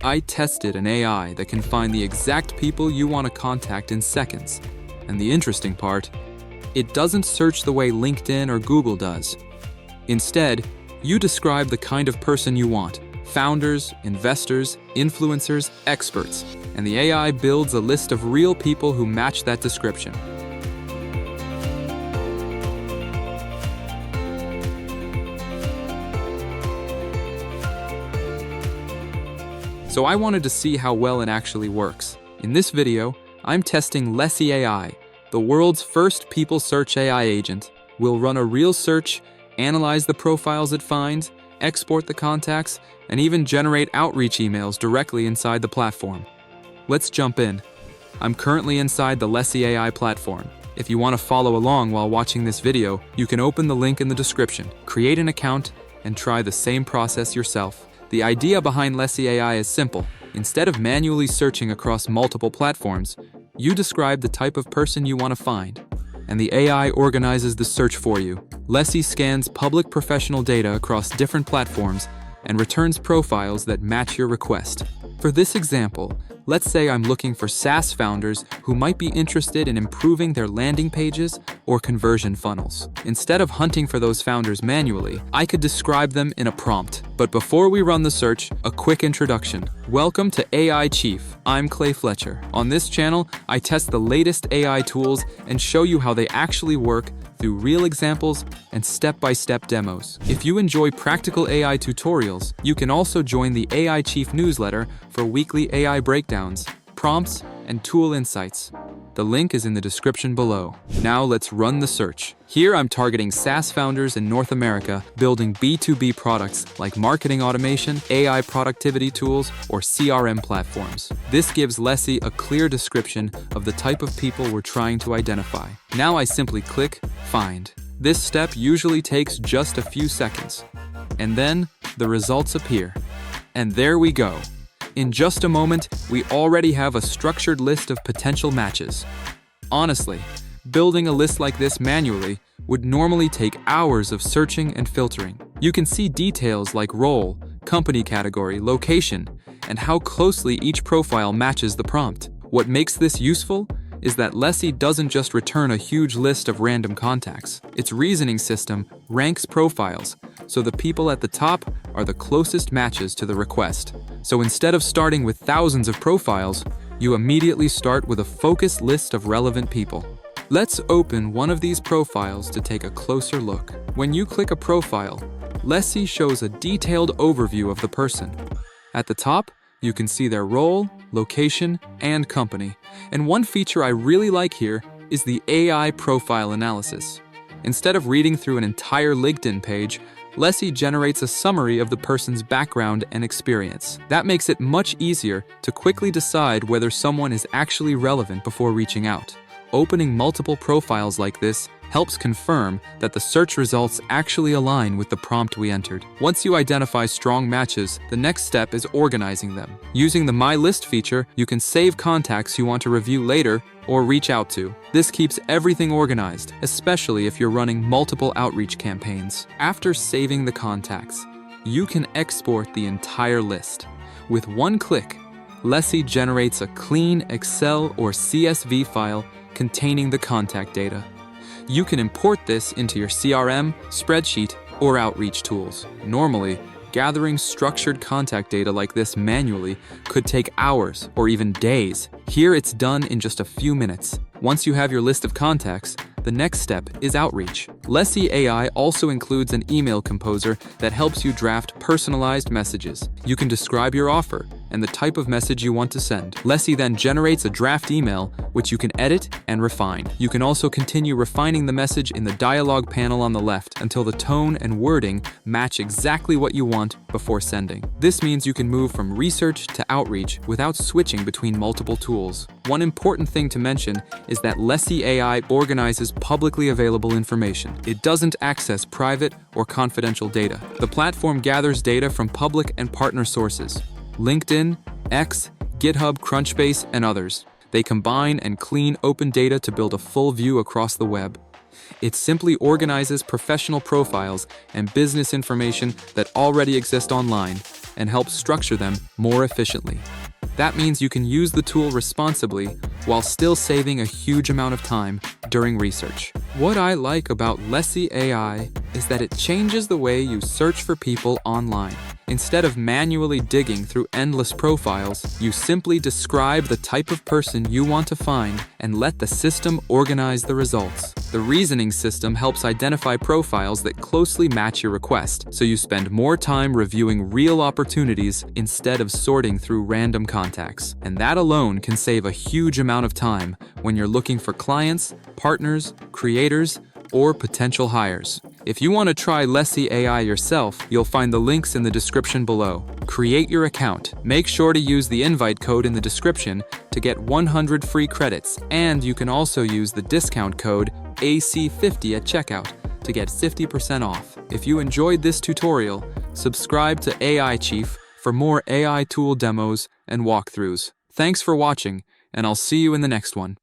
I tested an AI that can find the exact people you want to contact in seconds. And the interesting part, it doesn't search the way LinkedIn or Google does. Instead, you describe the kind of person you want: founders, investors, influencers, experts, and the AI builds a list of real people who match that description. So I wanted to see how well it actually works. In this video, I'm testing Lessie AI, the world's first people search AI agent. We'll run a real search, analyze the profiles it finds, export the contacts, and even generate outreach emails directly inside the platform. Let's jump in. I'm currently inside the Lessie AI platform. If you want to follow along while watching this video, you can open the link in the description, create an account, and try the same process yourself. The idea behind Lessie AI is simple. Instead of manually searching across multiple platforms, you describe the type of person you want to find, and the AI organizes the search for you. Lessie scans public professional data across different platforms and returns profiles that match your request. For this example, let's say I'm looking for SaaS founders who might be interested in improving their landing pages or conversion funnels. Instead of hunting for those founders manually, I could describe them in a prompt. But before we run the search, a quick introduction. Welcome to AI Chief. I'm Clay Fletcher. On this channel, I test the latest AI tools and show you how they actually work through real examples and step-by-step demos. If you enjoy practical AI tutorials, you can also join the AI Chief newsletter for weekly AI breakdowns, prompts, and tool insights. The link is in the description below. Now let's run the search. Here I'm targeting SaaS founders in North America building B2B products like marketing automation, AI productivity tools, or CRM platforms. This gives Lessie a clear description of the type of people we're trying to identify. Now I simply click Find. This step usually takes just a few seconds. And then the results appear. And there we go. In just a moment, we already have a structured list of potential matches. Honestly, building a list like this manually would normally take hours of searching and filtering. You can see details like role, company category, location, and how closely each profile matches the prompt. What makes this useful is that Lessie doesn't just return a huge list of random contacts. Its reasoning system ranks profiles, so the people at the top are the closest matches to the request. So instead of starting with thousands of profiles, you immediately start with a focused list of relevant people. Let's open one of these profiles to take a closer look. When you click a profile, Lessie shows a detailed overview of the person. At the top, you can see their role, location, and company. And one feature I really like here is the AI profile analysis. Instead of reading through an entire LinkedIn page, Lessie generates a summary of the person's background and experience. That makes it much easier to quickly decide whether someone is actually relevant before reaching out. Opening multiple profiles like this helps confirm that the search results actually align with the prompt we entered. Once you identify strong matches, the next step is organizing them. Using the My List feature, you can save contacts you want to review later or reach out to. This keeps everything organized, especially if you're running multiple outreach campaigns. After saving the contacts, you can export the entire list. With one click, Lessie generates a clean Excel or CSV file containing the contact data. You can import this into your CRM, spreadsheet, or outreach tools. Normally, gathering structured contact data like this manually could take hours or even days. Here it's done in just a few minutes. Once you have your list of contacts, the next step is outreach. Lessie AI also includes an email composer that helps you draft personalized messages. You can describe your offer and the type of message you want to send. Lessie then generates a draft email, which you can edit and refine. You can also continue refining the message in the dialog panel on the left until the tone and wording match exactly what you want before sending. This means you can move from research to outreach without switching between multiple tools. One important thing to mention is that Lessie AI organizes publicly available information. It doesn't access private or confidential data. The platform gathers data from public and partner sources: LinkedIn, X, GitHub, Crunchbase, and others. They combine and clean open data to build a full view across the web. It simply organizes professional profiles and business information that already exist online, and help structure them more efficiently. That means you can use the tool responsibly while still saving a huge amount of time during research. What I like about Lessie AI is that it changes the way you search for people online. Instead of manually digging through endless profiles, you simply describe the type of person you want to find and let the system organize the results. The reasoning system helps identify profiles that closely match your request, so you spend more time reviewing real opportunities instead of sorting through random contacts. And that alone can save a huge amount of time when you're looking for clients, partners, creators, or potential hires. If you want to try Lessie AI yourself, you'll find the links in the description below. Create your account. Make sure to use the invite code in the description to get 100 free credits, and you can also use the discount code AC50 at checkout to get 50% off. If you enjoyed this tutorial, subscribe to AI Chief for more AI tool demos and walkthroughs. Thanks for watching, and I'll see you in the next one.